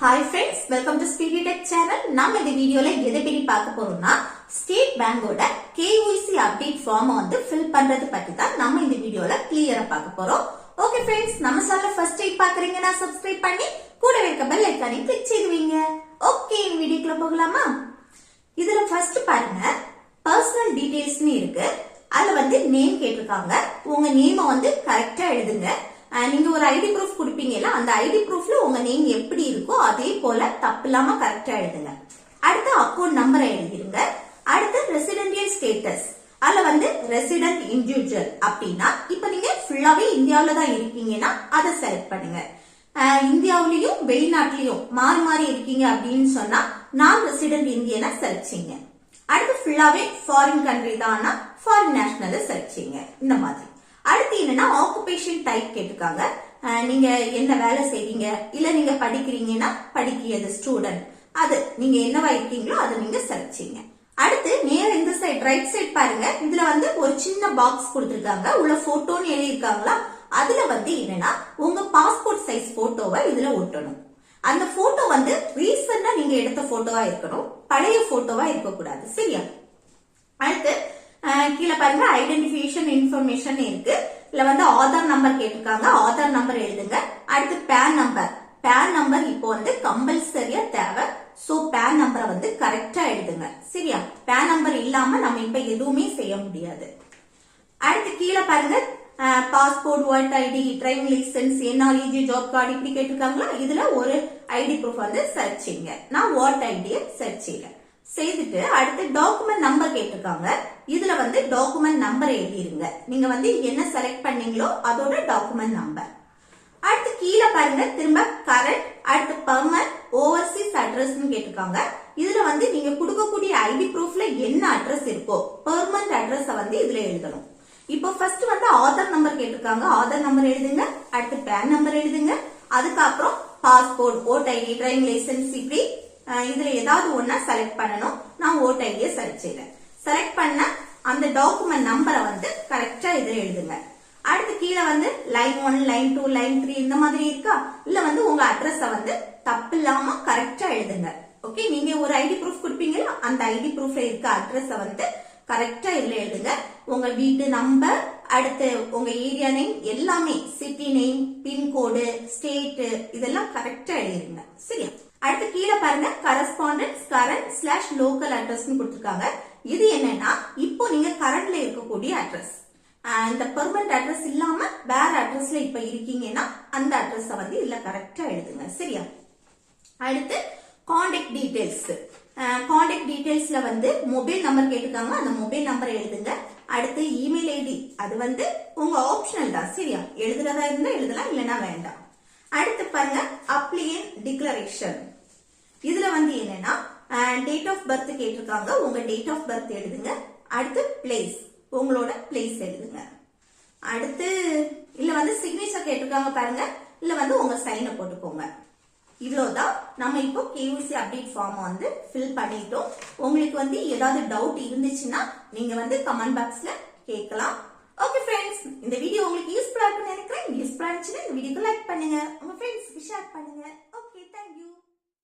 Hi friends, welcome to Speedy Tech channel. நாம இந்த வீடியோல எதை பத்தி பார்க்க போறோம்னா ஸ்டேட் பேங்கோட KYC அப்டேட் ஃபார்ம் வந்து ஃபில் பண்றது பத்தி தான் நாம இந்த வீடியோல கிளியரா பார்க்க போறோம். ஓகே फ्रेंड्स, நம்ம சேனலை ஃபர்ஸ்ட் டைம் பார்க்கறீங்கன்னா சப்ஸ்கிரைப் பண்ணி கூடவே இருக்க பெல் ஐகானை கிளிக் செய்வீங்க. ஓகே, இந்த வீடியோக்குள்ள போகலாமா? இதுல ஃபர்ஸ்ட் பாருங்க, பர்சனல் டீடைல்ஸ்னு இருக்கு. அதுல வந்து நேம் கேட்டிருக்காங்க. உங்க நேமை வந்து கரெக்டா எழுதுங்க. நீங்க ஒரு ஐடி ப்ரூஃப் கொடுப்பீங்கல்ல, அந்த ஐடி ப்ரூஃப்ல உங்க நேம் எப்படி இருக்கோ அதே போல தப்பு இல்லாம கரெக்டா எழுதுங்க. அடுத்து அக்கௌண்ட் நம்பரை எழுதிருங்க. அடுத்து ரெசிடென்டியல் ஸ்டேட்டஸ், அதுல வந்து ரெசிடென்ட் இண்டிவிஜுவல் அப்படின்னா இப்ப நீங்க ஃபுல்லாவே இந்தியாவில தான் இருக்கீங்கன்னா அதை செலக்ட் பண்ணுங்க. இந்தியாவிலயும் வெளிநாட்டிலயும் மாறி மாறி இருக்கீங்க அப்படின்னு சொன்னா நான் ரெசிடென்ட் இந்தியனை செலக்ட் செய்யுங்க. அடுத்து ஃபுல்லாவே ஃபாரின் கண்ட்ரி தான்னா ஃபாரின் நேஷனலை செலக்ட் செய்யுங்க. இந்த மாதிரி அடுத்து என்னன்னா ஆக்குபேஷன் டைப் கேட்டிருக்காங்க. நீங்க என்ன வேலை செய்வீங்க, இல்ல நீங்க படிக்கிறீங்கன்னா படிக்கிறது ஸ்டூடெண்ட், அது நீங்க என்னவா இருக்கீங்களோ அதை நீங்க செலக்ட் செய்யுங்க. அடுத்து நேர இந்த சைட் ரைட் சைட் பாருங்க, இதுல வந்து ஒரு சின்ன பாக்ஸ் கொடுத்திருக்காங்க. உள்ள போட்டோன்னு எழுதியிருக்காங்களா, அதுல வந்து என்னன்னா உங்க பாஸ்போர்ட் சைஸ் போட்டோவை இதுல ஒட்டணும். அந்த போட்டோ வந்து ரீசெண்டா நீங்க எடுத்த போட்டோவா இருக்கணும், பழைய போட்டோவா இருக்கக்கூடாது. சரியா? அடுத்து கீழே பாருங்க ஐடென்டிபிகேஷன் இன்ஃபர்மேஷன் இருக்கு. இதுல வந்து ஆதார் நம்பர் கேட்டிருக்காங்க, ஆதார் நம்பர் எழுதுங்க. அடுத்து பேன் நம்பர், பேன் நம்பர் இப்போ வந்து கம்பல்சரியா தேவை. சோ பேன் நம்பரை வந்து கரெக்டா எழுதுங்க. சரியா? பேன் நம்பர் இல்லாம நம்ம இப்ப எதுவுமே செய்ய முடியாது. அடுத்து கீழே பாருங்க passport, voter ID, driving licence, NREG, job card இப்படி கேட்டிருக்காங்களா, இதுல ஒரு ஐடி ப்ரூஃப் வந்து சர்ச் செய்யுங்க. நான் ஓட்டர் ஐடியை சர்ச் செய்யறேன். செய்துட்டு அடுத்து டாக்குமெண்ட் நம்பர் கேட்டிருக்காங்க. இதுல வந்து டாக்குமெண்ட் நம்பர் எழுதிருங்க. நீங்க வந்து என்ன செலக்ட் பண்ணீங்களோ அதோட டாக்குமெண்ட் நம்பர். அடுத்து கீழே பாருங்க திரும்ப கரண்ட், அடுத்து பெர்மனன்ட், ஓவர்சீஸ் அட்ரஸ் கேட்டிருக்காங்க. இதுல வந்து நீங்க கொடுக்கக்கூடிய ஐடி ப்ரூஃப்ல என்ன அட்ரஸ் இருக்கோ பெர்மனன்ட் அட்ரஸ் வந்து இதுல எழுதணும். இப்போ ஃபர்ஸ்ட் வந்து ஆதார் நம்பர் கேட்டிருக்காங்க, ஆதார் நம்பர் எழுதுங்க. அடுத்து பேன் நம்பர் எழுதுங்க. அதுக்கப்புறம் passport, voter ID, driving licence இப்படி இதுல ஏதாவது ஒன்னா செலக்ட் பண்ணணும். நான் ஓட்டர் ஐடியை செலக்ட் செய்யறேன். செலக்ட் பண்ண அந்த டாக்குமெண்ட் நம்பரை வந்து கரெக்டா இதுல எழுதுங்க. அடுத்து கீழே வந்து லைன் 1, லைன் 2, லைன் 3 இந்த மாதிரி இருக்கா, இல்ல வந்து உங்க அட்ரஸ வந்து தப்பு இல்லாம கரெக்டா எழுதுங்க. ஓகே, நீங்க ஒரு ஐடி ப்ரூஃப் கொடுப்பீங்களா, அந்த ஐடி ப்ரூஃப்ல இருக்க அட்ரஸ வந்து கரெக்டா இதுல எழுதுங்க. உங்க வீட்டு நம்பர், அடுத்து உங்க ஏரியா நேம் எல்லாமே, சிட்டி நேம், பின்கோடு, ஸ்டேட் இதெல்லாம் கரெக்டா எழுதிருங்க. சரியா? அடுத்து கீழே பாருங்க correspondence current slash local address கொடுத்திருக்காங்க. இது என்னன்னா இப்போ நீங்க கரண்ட்ல இருக்கக்கூடிய அட்ரஸ். இந்த பெர்மனன்ட் அட்ரஸ் இல்லாம வேற அட்ரஸ்ல இப்ப இருக்கீங்கன்னா அந்த அட்ரஸ் வந்து இதுல கரெக்டா எழுதுங்க. சரியா? அடுத்து கான்டாக்ட் டீடைல்ஸ், கான்டாக்ட் டீடைல்ஸ்ல வந்து மொபைல் நம்பர் கேட்டிருக்காங்க, அந்த மொபைல் நம்பர் எழுதுங்க. அடுத்து இமெயில் ஐடி, அது வந்து உங்க ஆப்ஷனல் தான். சரியா? எழுதுறதா இருந்தா எழுதலாம், இல்லைன்னா வேண்டாம். அடுத்து பாருங்க அப்ளிகேன் டிக்ளரேஷன், இதுல வந்து என்னன்னா டேட் ஆஃப் பர்த் கேட்டிருக்காங்க, உங்க டேட் ஆஃப் பர்த் எழுதுங்க. அடுத்து பிளேஸ், உங்களோட பிளேஸ் எழுதுங்க. அடுத்து இல்ல வந்து சிக்னேச்சர் கேட்டிருக்காங்க பாருங்க, இல்ல வந்து உங்க சைனை போட்டுக்கோங்க. இவ்வளவுதான். நம்ம இப்போ KYC அப்டேட் ஃபார்ம் வந்து ஃபில் பண்ணிட்டோம். உங்களுக்கு வந்து ஏதாவது டவுட் இருந்துச்சுன்னா நீங்க வந்து கமெண்ட் பாக்ஸ்ல கேட்கலாம். ஓகே ஃப்ரெண்ட்ஸ், இந்த வீடியோ உங்களுக்கு யூஸ்ஃபுல்லா இருக்குன்னு நினைக்கிறேன். யூஸ்ஃபுல்லா இருந்துச்சுன்னா இந்த வீடியோக்கு லைக் பண்ணுங்க, உங்க ஃப்ரெண்ட்ஸ்க்கு ஷேர் பண்ணுங்க.